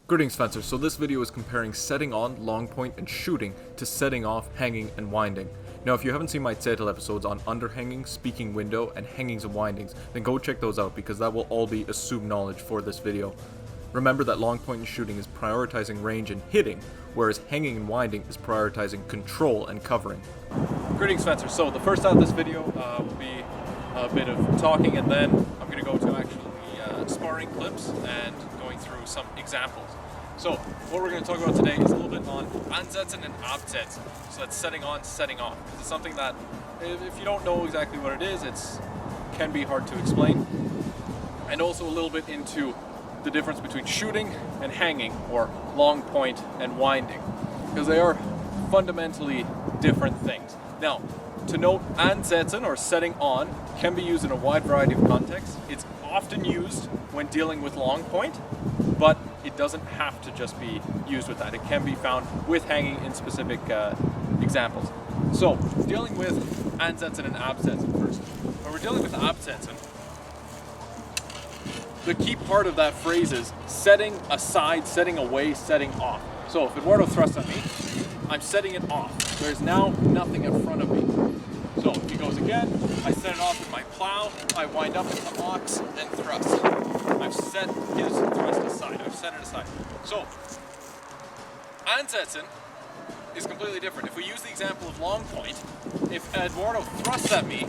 Greetings, fencers. So this video is comparing setting on, long point, and shooting to setting off, hanging, and winding. Now, if you haven't seen my title episodes on underhanging, speaking window, and hangings and windings, then go check those out because that will all be assumed knowledge for this video. Remember that long point and shooting is prioritizing range and hitting, whereas hanging and winding is prioritizing control and covering. Greetings, fencers. So the first half of this video will be a bit of talking, and then I'm going to go to actually sparring clips and going through some examples. So what we're going to talk about today is a little bit on Ansetzen and Absetzen. So that's setting on, setting off. It's something that if you don't know exactly what it is, it can be hard to explain. And also a little bit into the difference between shooting and hanging, or long point and winding, because they are fundamentally different things. Now, to note, Ansetzen, or setting on, can be used in a wide variety of contexts. It's often used when dealing with long point, but it doesn't have to just be used with that. It can be found with hanging in specific examples. So, dealing with Ansetzen and Absetzen first. When we're dealing with Absetzen, the key part of that phrase is setting aside, setting away, setting off. So if Eduardo thrusts at me, I'm setting it off. There's now nothing in front of me. So if he goes again, I set it off with my plow, I wind up into ox and thrust. I've set his thrust aside, I've set it aside. So, Ansetzen is completely different. If we use the example of long point, if Eduardo thrusts at me,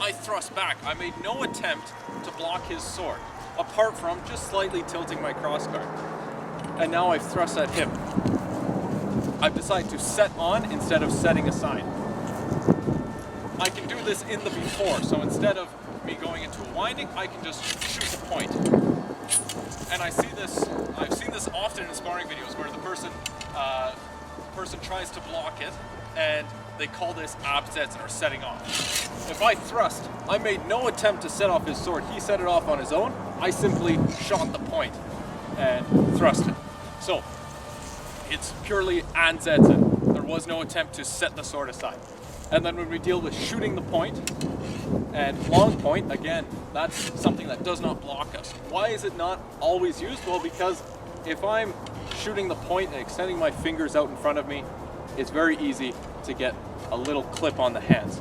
I thrust back. I made no attempt to block his sword, apart from just slightly tilting my crossguard. And now I've thrust at him. I've decided to set on instead of setting aside. I can do this in the before, so instead of me going into a winding, I can just shoot the point. And I've seen this often in sparring videos where the person tries to block it, and they call this absetzen, or setting off. If I thrust, I made no attempt to set off his sword. He set it off on his own. I simply shot the point and thrust it. So, it's purely ansetzen. There was no attempt to set the sword aside. And then when we deal with shooting the point and long point, again, that's something that does not block us. Why is it not always used? Well, because if I'm shooting the point and extending my fingers out in front of me, it's very easy to get a little clip on the hands.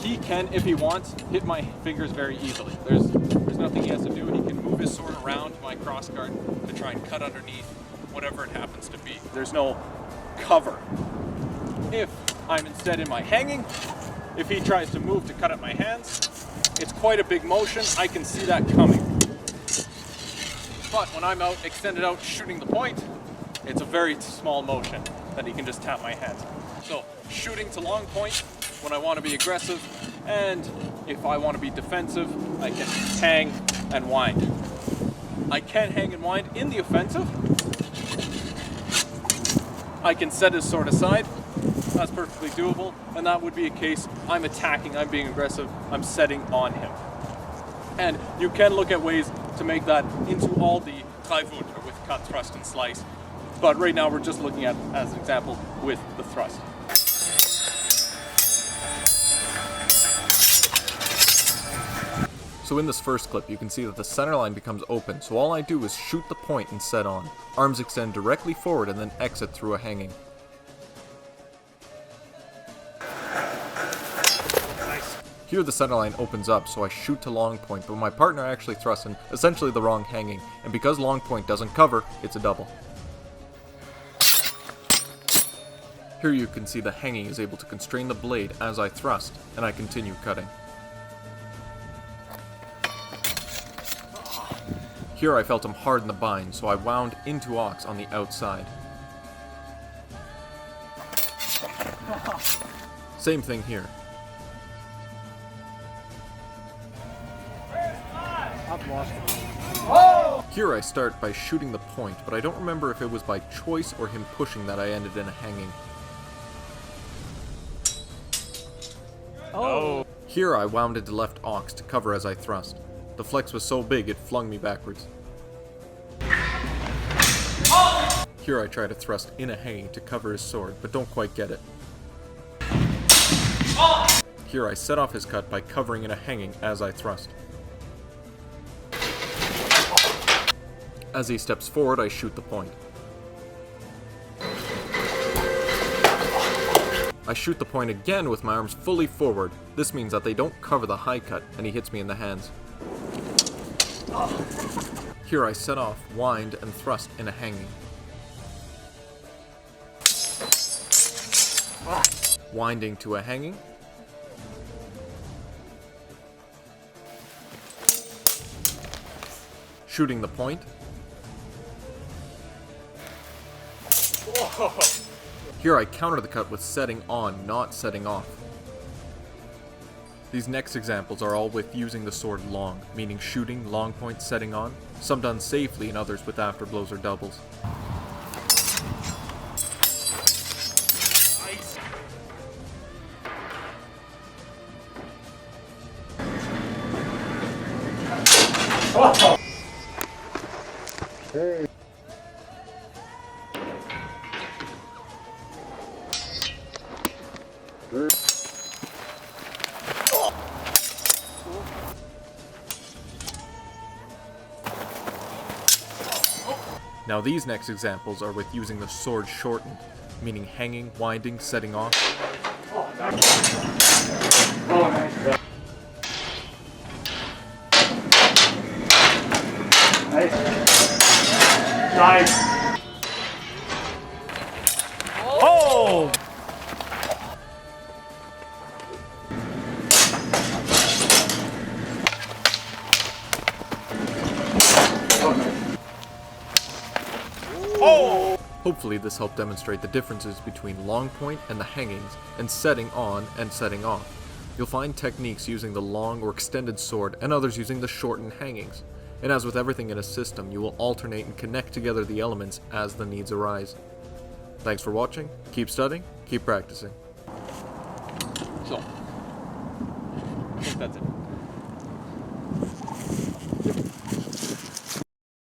He can, if he wants, hit my fingers very easily. There's nothing he has to do. He can move his sword around my crossguard to try and cut underneath, whatever it happens to be. There's no cover. If I'm instead in my hanging, if he tries to move to cut at my hands, it's quite a big motion. I can see that coming. But when I'm out, extended out, shooting the point, it's a very small motion that he can just tap my hands. So shooting to long point when I want to be aggressive, and if I want to be defensive, I can hang and wind. I can hang and wind in the offensive. I can set his sword aside. That's perfectly doable, and that would be a case I'm attacking, I'm being aggressive, I'm setting on him. And you can look at ways to make that into all the Greifwund, with cut, thrust, and slice. But right now we're just looking at, as an example, with the thrust. So in this first clip, you can see that the center line becomes open, so all I do is shoot the point and set on. Arms extend directly forward and then exit through a hanging. Here the center line opens up, so I shoot to long point, but my partner actually thrusts in essentially the wrong hanging, and because long point doesn't cover, it's a double. Here you can see the hanging is able to constrain the blade as I thrust, and I continue cutting. Here I felt him hard in the bind, so I wound into ox on the outside. Same thing here. Here I start by shooting the point, but I don't remember if it was by choice or him pushing that I ended in a hanging. Oh! Here I wound into left ox to cover as I thrust. The flex was so big it flung me backwards. Here I try to thrust in a hanging to cover his sword, but don't quite get it. Here I set off his cut by covering in a hanging as I thrust. As he steps forward, I shoot the point. I shoot the point again with my arms fully forward. This means that they don't cover the high cut, and he hits me in the hands. Here I set off, wind, and thrust in a hanging. Winding to a hanging. Shooting the point. Here I counter the cut with setting on, not setting off. These next examples are all with using the sword long, meaning shooting, long point, setting on, some done safely and others with afterblows or doubles. Hey. Now these next examples are with using the sword shortened, meaning hanging, winding, setting off. Nice. Oh! Oh! Hopefully this helped demonstrate the differences between long point and the hangings, and setting on and setting off. You'll find techniques using the long or extended sword and others using the shortened hangings. And as with everything in a system, you will alternate and connect together the elements as the needs arise. Thanks for watching, keep studying, keep practicing. So, I think that's it.